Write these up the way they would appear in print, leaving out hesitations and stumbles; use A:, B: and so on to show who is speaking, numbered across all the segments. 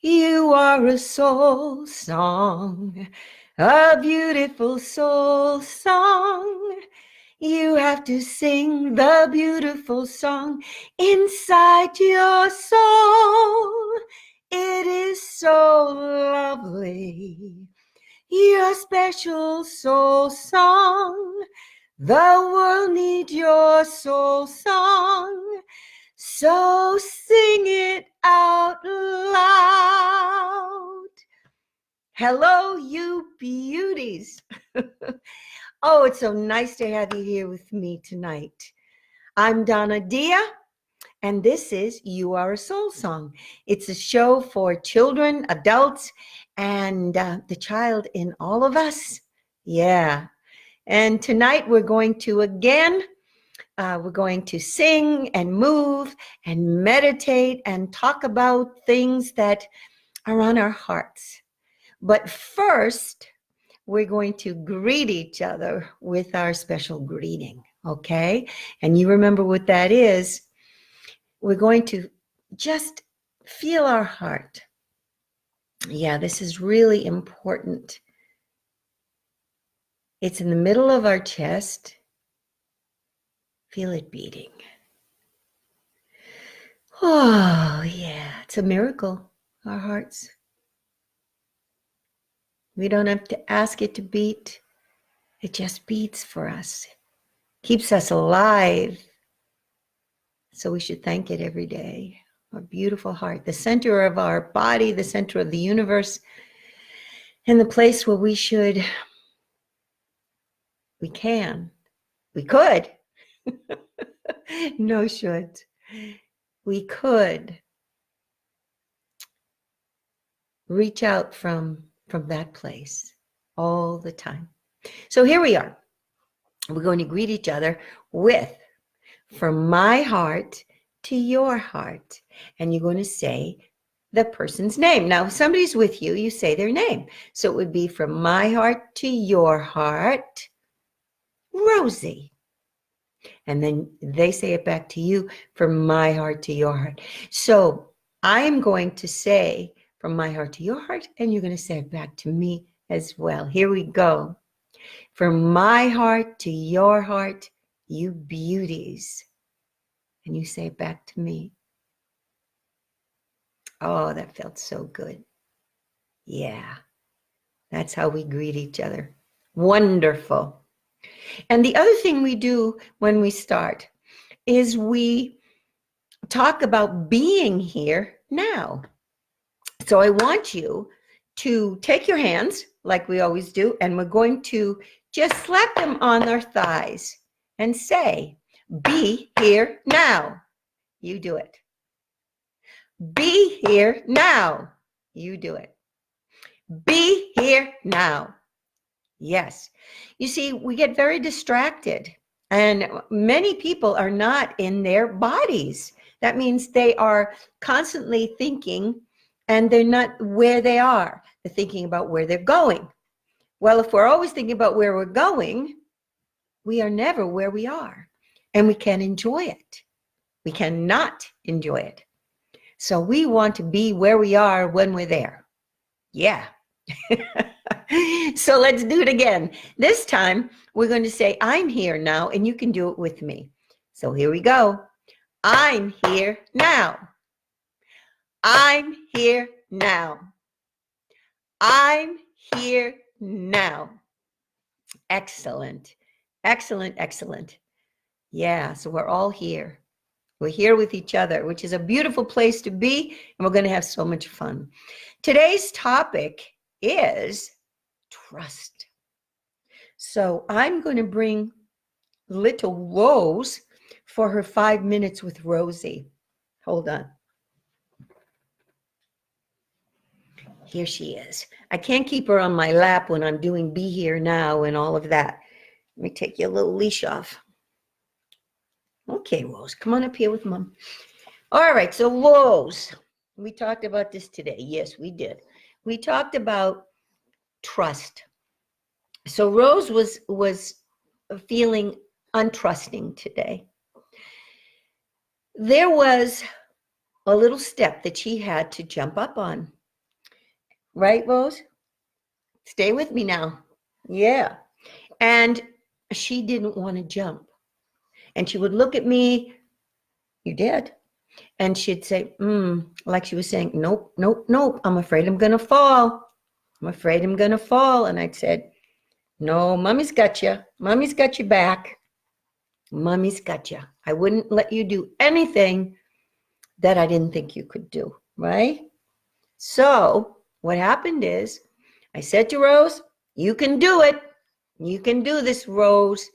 A: You are a soul song, a beautiful soul song. You have to sing the beautiful song inside your soul. It is so lovely, your special soul song. The world needs your soul song. So sing it out loud. Hello, you beauties. Oh, it's so nice to have you here with me tonight. I'm Donna Dia, and this is You Are a Soul Song. It's a show for children, adults, and the child in all of us. Yeah. And tonight we're going to sing and move and meditate and talk about things that are on our hearts. But first, we're going to greet each other with our special greeting, okay? And you remember what that is. We're going to just feel our heart. Yeah, this is really important. It's in the middle of our chest. Feel it beating. Oh, yeah, it's a miracle, our hearts. We don't have to ask it to beat. It just beats for us. Keeps us alive. So we should thank it every day. Our beautiful heart, the center of our body, the center of the universe, and the place where we could, no should, we could reach out from that place all the time. So here we are. We're going to greet each other with, from my heart to your heart. And you're going to say the person's name. Now, if somebody's with you, you say their name. So it would be from my heart to your heart, Rosie. And then they say it back to you, from my heart to your heart. So I'm going to say from my heart to your heart, and you're going to say it back to me as well. Here we go. From my heart to your heart, you beauties. And you say it back to me. Oh, that felt so good. Yeah, that's how we greet each other. Wonderful. And the other thing we do when we start is we talk about being here now. So I want you to take your hands, like we always do, and we're going to just slap them on our thighs and say, be here now. You do it. Be here now. You do it. Be here now. Yes. You see, we get very distracted, and many people are not in their bodies. That means they are constantly thinking, and they're not where they are. They're thinking about where they're going. Well, if we're always thinking about where we're going, we are never where we are, and we can't enjoy it. We cannot enjoy it. So we want to be where we are when we're there. Yeah. So let's do it again. This time we're going to say, I'm here now, and you can do it with me. So here we go. I'm here now. I'm here now. I'm here now. Excellent. Excellent, excellent. Yeah, so we're all here. We're here with each other, which is a beautiful place to be, and we're going to have so much fun. Today's topic is trust. So I'm going to bring little Rose for her 5 minutes with Rosie. Hold on. Here she is. I can't keep her on my lap when I'm doing Be Here Now and all of that. Let me take your little leash off. Okay, Rose, come on up here with Mom. All right, so Rose, we talked about this today. Yes, we did. We talked about trust. So Rose was feeling untrusting today. There was a little step that she had to jump up on. Right, Rose? Stay with me now. Yeah. And she didn't want to jump. And she would look at me, you did. And she'd say, like she was saying, nope, nope, nope. I'm afraid I'm going to fall. I'm afraid I'm going to fall. And I'd said, no, mommy's got you. Mommy's got you back. Mommy's got you. I wouldn't let you do anything that I didn't think you could do, right? So what happened is I said to Rose, you can do it. You can do this, Rose.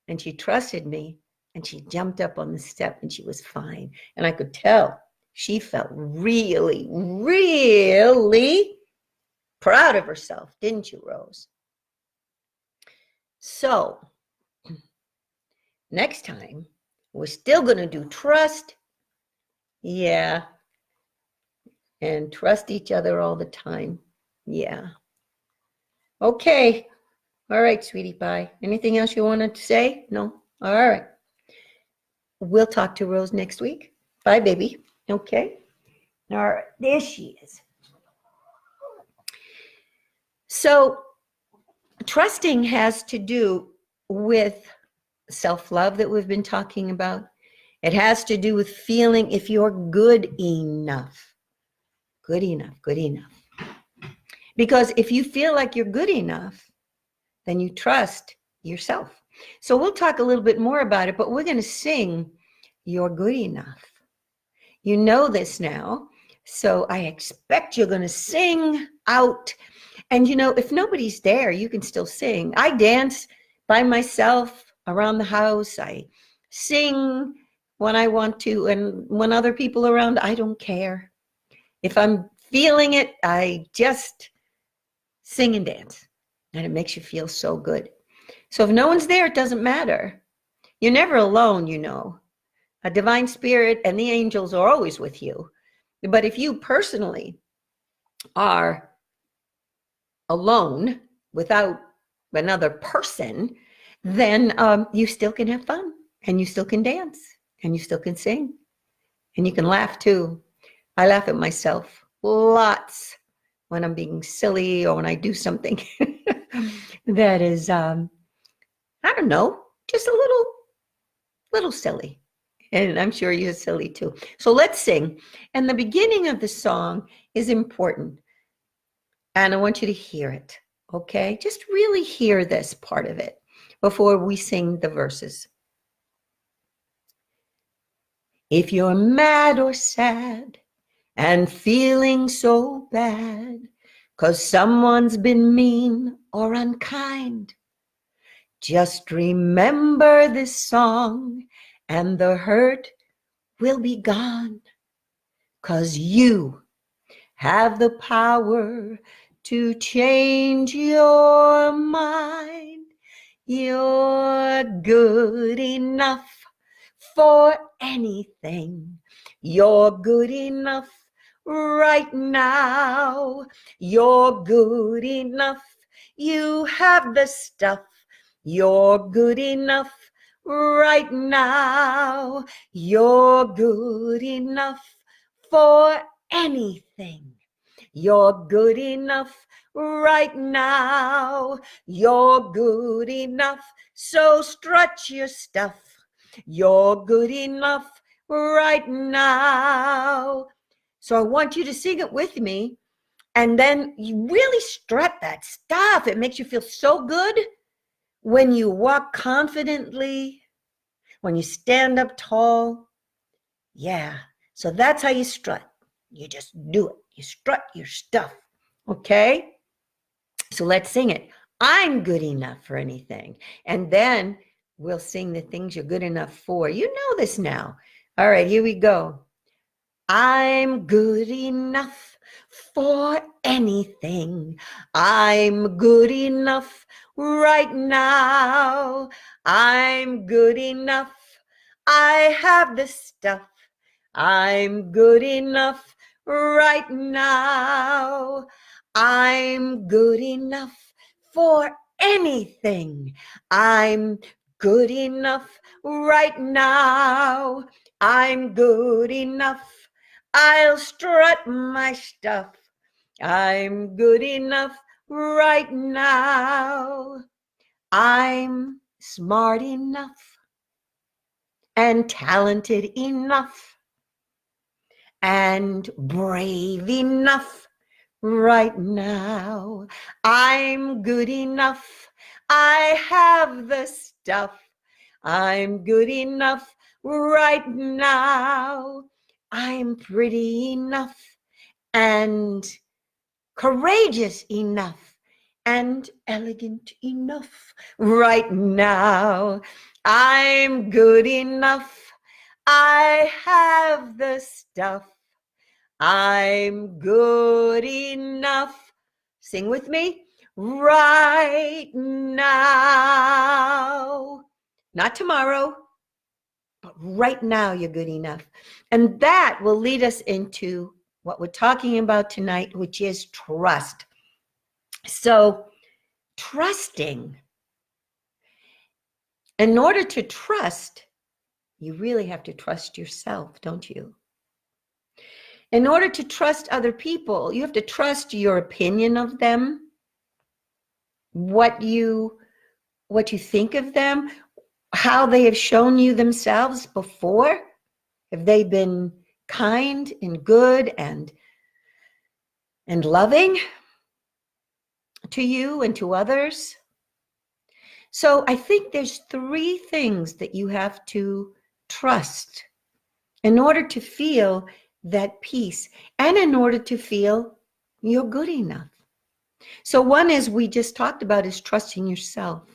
A: And she trusted me, and she jumped up on the step, and she was fine. And I could tell she felt really, really proud of herself, didn't you, Rose? So next time, we're still going to do trust. Yeah. And trust each other all the time. Yeah. Okay. All right, sweetie pie. Anything else you wanted to say? No? All right. We'll talk to Rose next week. Bye, baby. Okay. All right. There she is. So trusting has to do with self-love that we've been talking about. It has to do with feeling if you're good enough. Good enough, good enough. Because if you feel like you're good enough, then you trust yourself. So we'll talk a little bit more about it, but we're going to sing You're Good Enough. You know this now, so I expect you're going to sing out. And you know, if nobody's there, you can still sing. I dance by myself around the house. I sing when I want to, and when other people are around, I don't care. If I'm feeling it, I just sing and dance, and it makes you feel so good. So if no one's there, it doesn't matter. You're never alone, you know. A divine spirit and the angels are always with you. But if you personally are alone without another person, then you still can have fun, and you still can dance, and you still can sing, and you can laugh too. I laugh at myself lots when I'm being silly or when I do something that is, I don't know, just a little silly. And I'm sure you're silly too. So let's sing. And the beginning of the song is important. And I want you to hear it, okay? Just really hear this part of it before we sing the verses. If you're mad or sad and feeling so bad 'cause someone's been mean or unkind, just remember this song and the hurt will be gone, 'cause you have the power to change your mind. You're good enough for anything. You're good enough right now. You're good enough. You have the stuff. You're good enough right now. You're good enough for anything. You're good enough right now. You're good enough, so strut your stuff. You're good enough right now. So I want you to sing it with me, and then you really strut that stuff. It makes you feel so good when you walk confidently, when you stand up tall. Yeah, so that's how you strut. You just do it. You strut your stuff, okay? So let's sing it. I'm good enough for anything. And then we'll sing the things you're good enough for. You know this now. All right, here we go. I'm good enough for anything. I'm good enough right now. I'm good enough. I have the stuff. I'm good enough right now. I'm good enough for anything. I'm good enough right now. I'm good enough. I'll strut my stuff, I'm good enough right now. I'm smart enough and talented enough and brave enough right now. I'm good enough. I have the stuff. I'm good enough right now. I'm pretty enough and courageous enough and elegant enough right now. I'm good enough. I have the stuff. I'm good enough. Sing with me. Right now. Not tomorrow, but right now you're good enough. And that will lead us into what we're talking about tonight, which is trust. So, trusting. In order to trust, you really have to trust yourself, don't you? In order to trust other people, you have to trust your opinion of them, what you think of them, how they have shown you themselves before. Have they been kind and good and loving to you and to others? So I think there's 3 things that you have to trust in order to feel that peace and in order to feel you're good enough. So one is, we just talked about, is trusting yourself.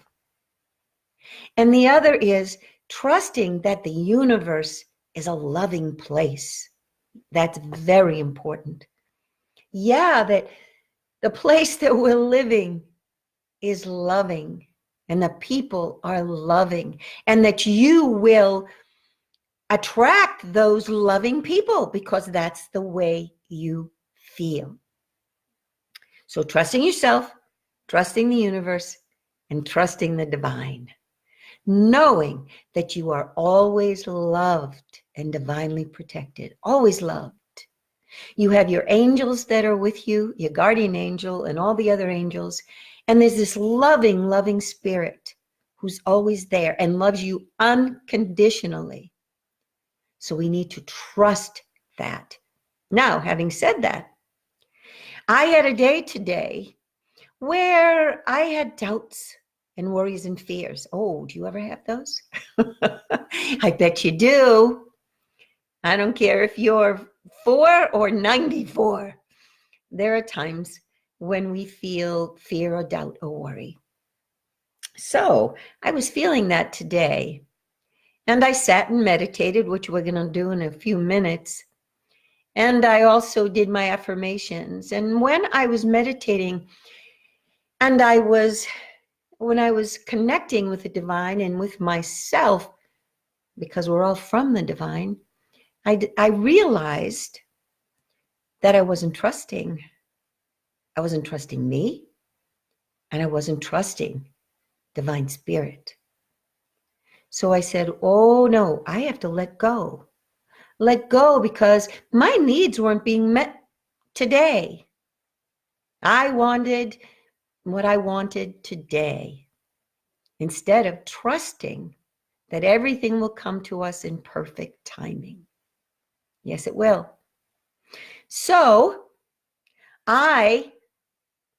A: And the other is trusting that the universe is a loving place. That's very important. Yeah, that the place that we're living is loving and the people are loving, and that you will attract those loving people because that's the way you feel. So trusting yourself, trusting the universe, and trusting the divine. Knowing that you are always loved and divinely protected, always loved. You have your angels that are with you, your guardian angel and all the other angels. And there's this loving, loving spirit who's always there and loves you unconditionally. So we need to trust that. Now, having said that, I had a day today where I had doubts and worries and fears. Oh, do you ever have those? I bet you do. I don't care if you're 4 or 94. There are times when we feel fear or doubt or worry. So I was feeling that today. And I sat and meditated, which we're going to do in a few minutes. And I also did my affirmations. And when I was meditating and when I was connecting with the divine and with myself, because we're all from the divine, I realized that I wasn't trusting. I wasn't trusting me, and I wasn't trusting divine spirit. So I said, oh no, I have to let go. Let go, because my needs weren't being met today. I wanted what I wanted today, instead of trusting that everything will come to us in perfect timing. Yes, it will. So I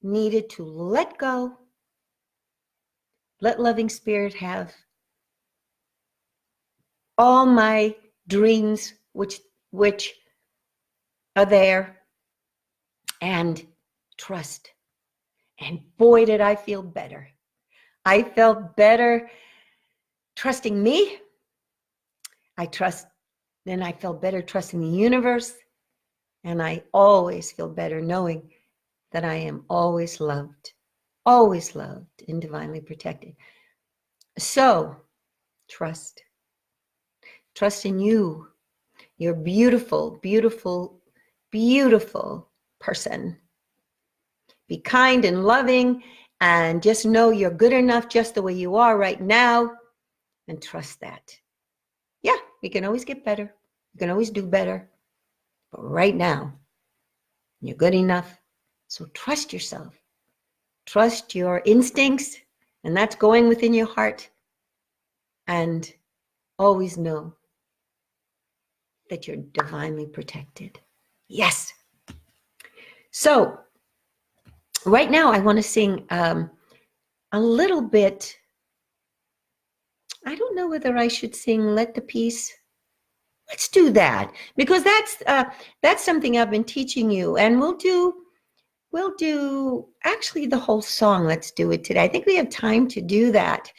A: needed to let go, let loving spirit have all my dreams, which are there, and trust. And boy, did I feel better. I felt better trusting me. I felt better trusting the universe. And I always feel better knowing that I am always loved and divinely protected. So trust. Trust in you. You're beautiful, beautiful, beautiful person. Be kind and loving, and just know you're good enough just the way you are right now, and trust that. Yeah, we can always get better. You can always do better. But right now, you're good enough So trust yourself. Trust your instincts, and that's going within your heart. And always know that you're divinely protected. Yes. So right now I want to sing a little bit. I don't know whether I should sing Let the Peace. Let's do that, because that's something I've been teaching you, and we'll do actually the whole song. Let's do it today. I think we have time to do that.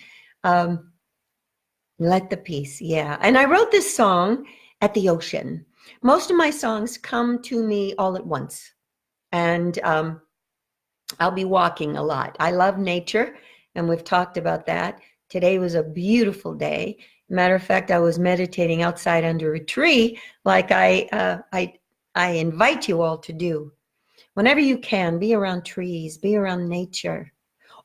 A: Let the Peace, yeah. And I wrote this song at the ocean. Most of my songs come to me all at once, and I'll be walking a lot. I love nature, and we've talked about that. Today was a beautiful day. Matter of fact, I was meditating outside under a tree, like I invite you all to do. Whenever you can, be around trees, be around nature.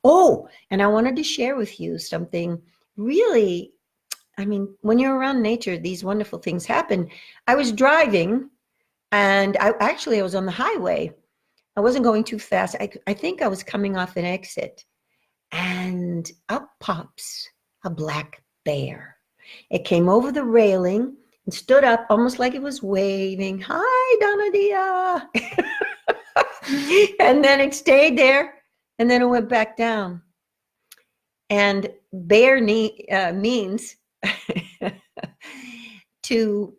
A: Oh, and I wanted to share with you something really, I mean, when you're around nature, these wonderful things happen. I was driving, and I was on the highway. I wasn't going too fast. I think I was coming off an exit, and up pops a black bear. It came over the railing and stood up almost like it was waving. Hi, Donna Dia. And then it stayed there, and then it went back down. And bear means to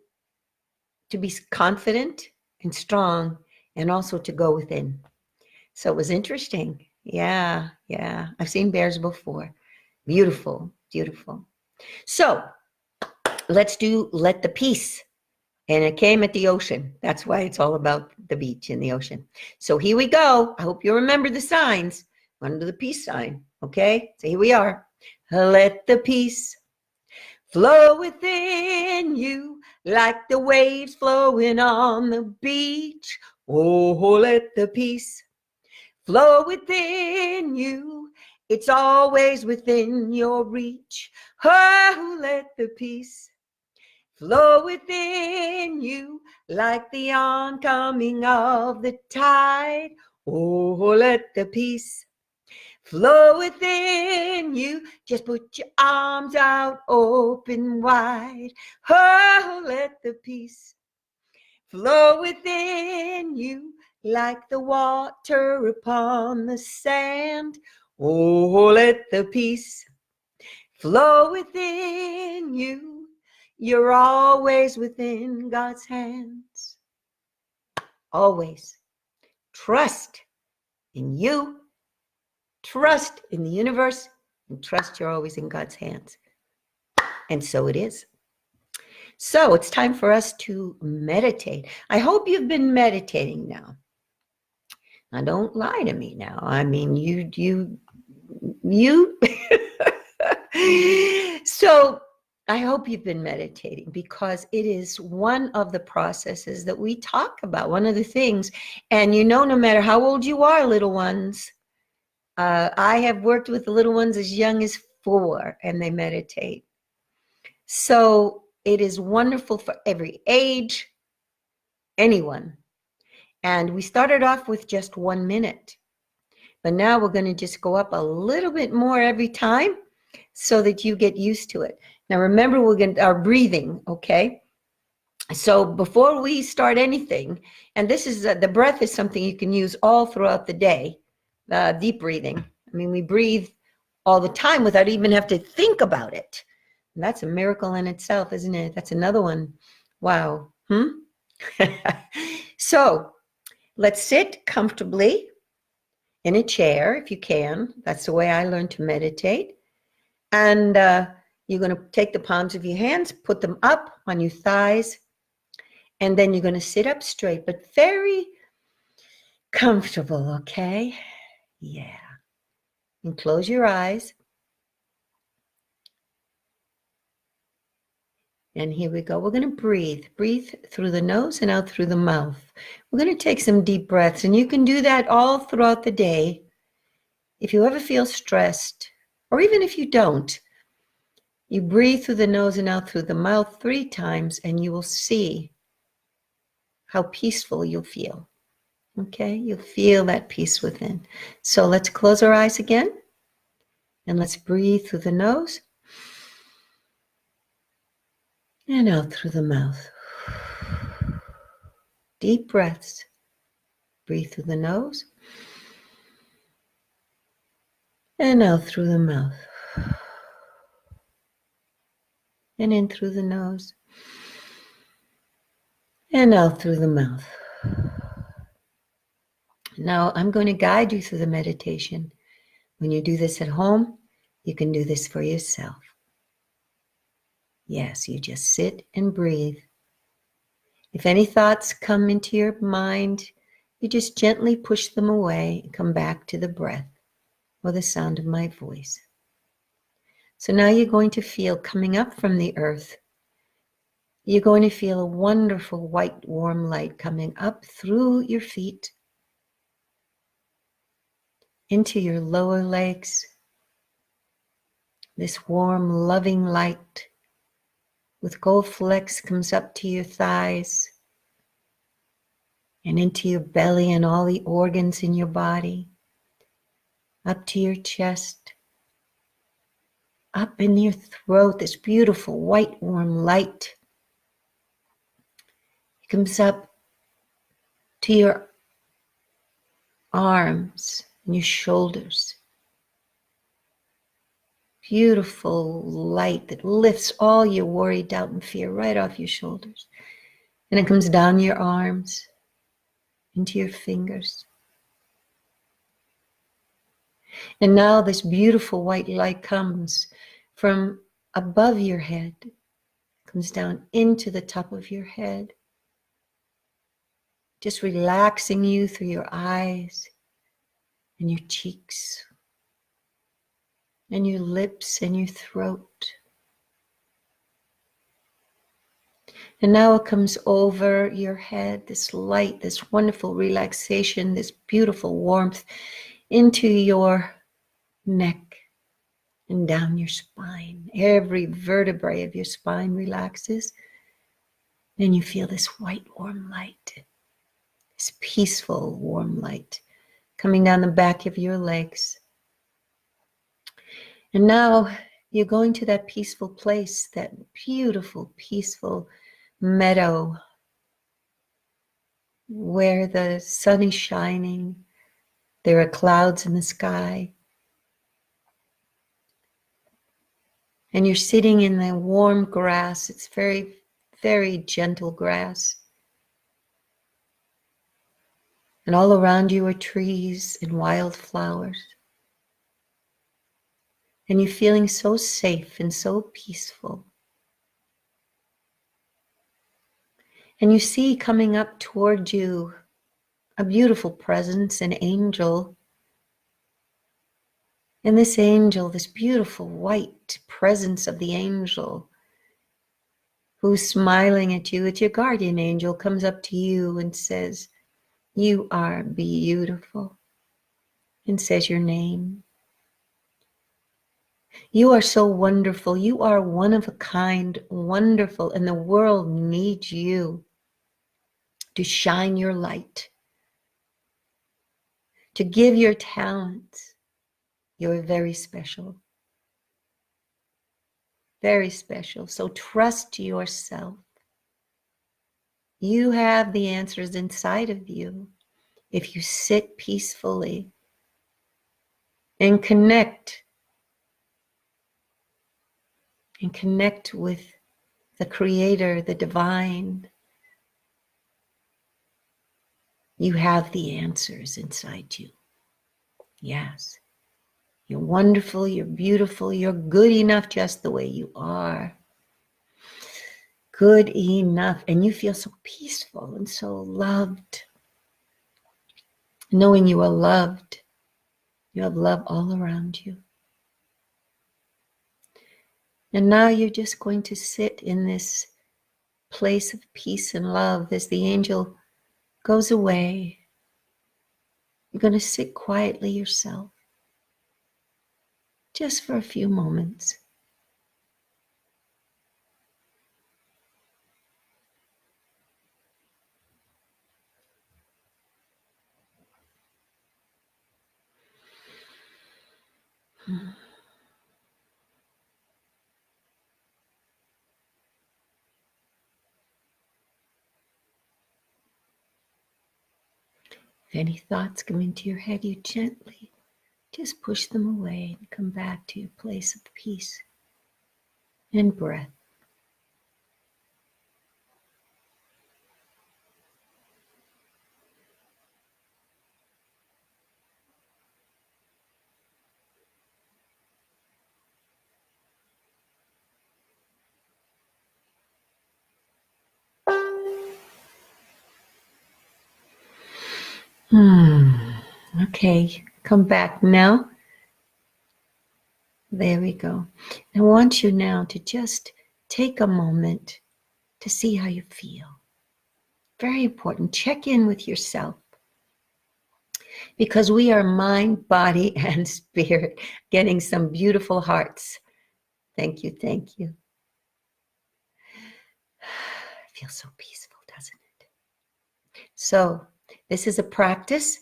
A: be confident and strong, and also to go within. So it was interesting. Yeah. I've seen bears before. Beautiful, beautiful. So let's do Let the Peace. And it came at the ocean. That's why it's all about the beach and the ocean. So here we go. I hope you remember the signs. Under the peace sign. Okay? So here we are. Let the peace flow within you like the waves flowing on the beach. Oh, let the peace flow within you. It's always within your reach. Oh, let the peace flow within you like the oncoming of the tide. Oh, let the peace flow within you. Just put your arms out open wide. Oh, let the peace flow within you like the water upon the sand. Oh, let the peace flow within you. You're always within God's hands. Always. Trust in you. Trust in the universe. And trust you're always in God's hands. And so it is. So it's time for us to meditate. I hope you've been meditating now. Now, don't lie to me now. I mean, you. So I hope you've been meditating, because it is one of the processes that we talk about, one of the things. And no matter how old you are, little ones, I have worked with the little ones as young as 4, and they meditate. So it is wonderful for every age, anyone. And we started off with just 1 minute, but now we're going to just go up a little bit more every time so that you get used to it. Now, remember, we're going to our breathing, okay? So before we start anything, and this is the breath is something you can use all throughout the day, deep breathing. I mean, we breathe all the time without even have to think about it. And that's a miracle in itself, isn't it? That's another one. Wow. So let's sit comfortably in a chair if you can. That's the way I learned to meditate. And you're going to take the palms of your hands, put them up on your thighs, and then you're going to sit up straight, but very comfortable, okay? Yeah. And close your eyes. And here we go. We're going to breathe. Breathe through the nose and out through the mouth. We're going to take some deep breaths, and you can do that all throughout the day. If you ever feel stressed, or even if you don't, you breathe through the nose and out through the mouth 3 times, and you will see how peaceful you'll feel. Okay, you'll feel that peace within. So let's close our eyes again. And let's breathe through the nose. And out through the mouth. Deep breaths. Breathe through the nose. And out through the mouth. And in through the nose. And out through the mouth. Now I'm going to guide you through the meditation. When you do this at home, you can do this for yourself. Yes, you just sit and breathe. If any thoughts come into your mind, you just gently push them away and come back to the breath or the sound of my voice. So now you're going to feel coming up from the earth. You're going to feel a wonderful white warm light coming up through your feet into your lower legs. This warm, loving light with gold flecks comes up to your thighs and into your belly and all the organs in your body, up to your chest, up in your throat. This beautiful white warm light comes up to your arms and your shoulders. Beautiful light that lifts all your worry, doubt, and fear right off your shoulders. And it comes down your arms, into your fingers. And now this beautiful white light comes from above your head, comes down into the top of your head, just relaxing you through your eyes and your cheeks and your lips and your throat. And now it comes over your head, this light, this wonderful relaxation, this beautiful warmth into your neck and down your spine. Every vertebrae of your spine relaxes. And you feel this white warm light, this peaceful warm light coming down the back of your legs. And now you're going to that peaceful place, that beautiful, peaceful meadow where the sun is shining. There are clouds in the sky. And you're sitting in the warm grass. It's very, very gentle grass. And all around you are trees and wildflowers. And you're feeling so safe and so peaceful. And you see coming up toward you a beautiful presence, an angel. And this angel, this beautiful white presence of the angel who's smiling at you, it's your guardian angel, comes up to you and says, "You are beautiful," and says your name. You are so wonderful. You are one of a kind, wonderful, and the world needs you to shine your light, to give your talents. You're very special. Very special. So trust yourself. You have the answers inside of you if you sit peacefully and connect with the Creator, the Divine. You have the answers inside you. Yes. You're wonderful, you're beautiful, you're good enough just the way you are. Good enough. And you feel so peaceful and so loved. Knowing you are loved. You have love all around you. And now you're just going to sit in this place of peace and love as the angel goes away. You're going to sit quietly yourself, just for a few moments. If any thoughts come into your head, you gently just push them away and come back to your place of peace and breath. Okay, come back now. There we go. I want you now to just take a moment to see how you feel. Very important. Check in with yourself. Because we are mind, body, and spirit. Getting some beautiful hearts. Thank you, thank you. It feels so peaceful, doesn't it? So, this is a practice,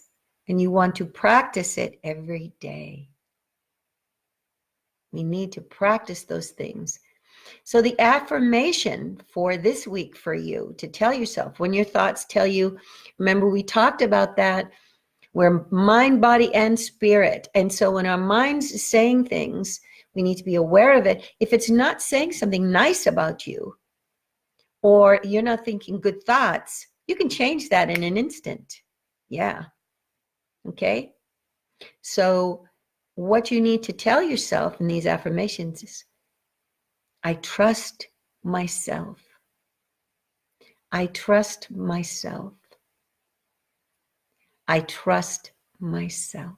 A: and you want to practice it every day. We need to practice those things. So the affirmation for this week for you to tell yourself, when your thoughts tell you, remember we talked about that, we're mind, body, and spirit. And so when our mind's is saying things, we need to be aware of it. If it's not saying something nice about you, or you're not thinking good thoughts, you can change that in an instant. Yeah. Okay. So what you need to tell yourself in these affirmations is, I trust myself. I trust myself. I trust myself.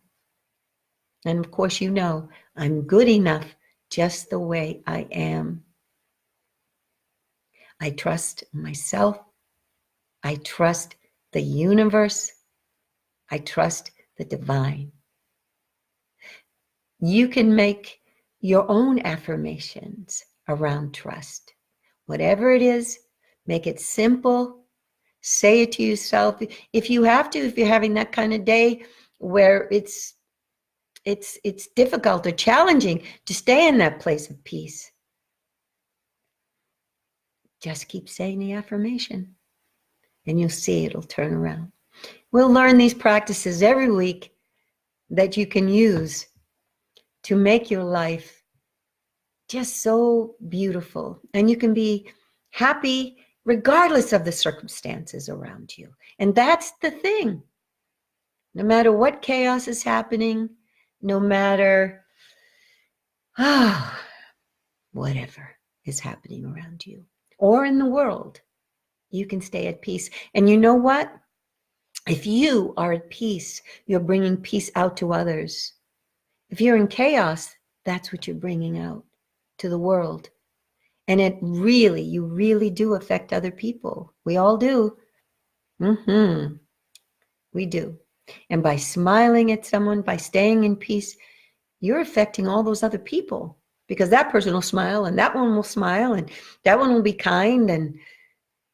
A: And of course, you know, I'm good enough just the way I am. I trust myself. I trust the universe. I trust the divine. You can make your own affirmations around trust. Whatever it is, make it simple. Say it to yourself. If you have to, if you're having that kind of day where it's difficult or challenging to stay in that place of peace, just keep saying the affirmation and you'll see it'll turn around. We'll learn these practices every week that you can use to make your life just so beautiful. And you can be happy regardless of the circumstances around you. And that's the thing. No matter what chaos is happening, no matter whatever is happening around you or in the world, you can stay at peace. And you know what? If you are at peace, you're bringing peace out to others. If you're in chaos, that's what you're bringing out to the world. And you really do affect other people. We all do. We do. And by smiling at someone, by staying in peace, you're affecting all those other people, because that person will smile and that one will smile and that one will be kind. And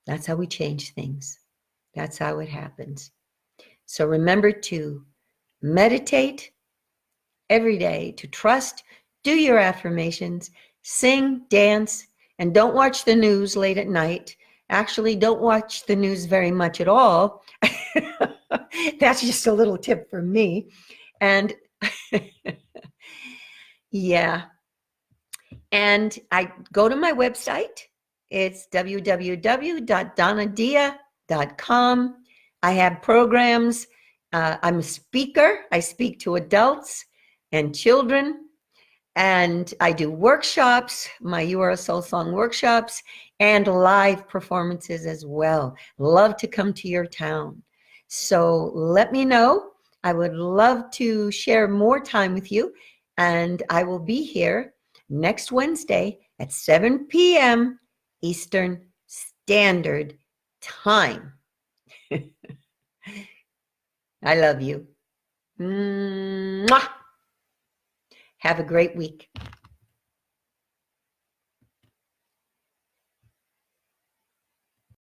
A: that's how we change things. That's how it happens. So remember to meditate every day, to trust, do your affirmations, sing, dance, and don't watch the news late at night. Actually, don't watch the news very much at all. That's just a little tip from me. And yeah. And I go to my website. It's www.donnadia.com. I have programs. I'm a speaker. I speak to adults and children. And I do workshops, my Youre Soul Song workshops, and live performances as well. Love to come to your town. So let me know. I would love to share more time with you. And I will be here next Wednesday at 7 p.m. Eastern Standard Time. I love you. Mwah! Have a great week.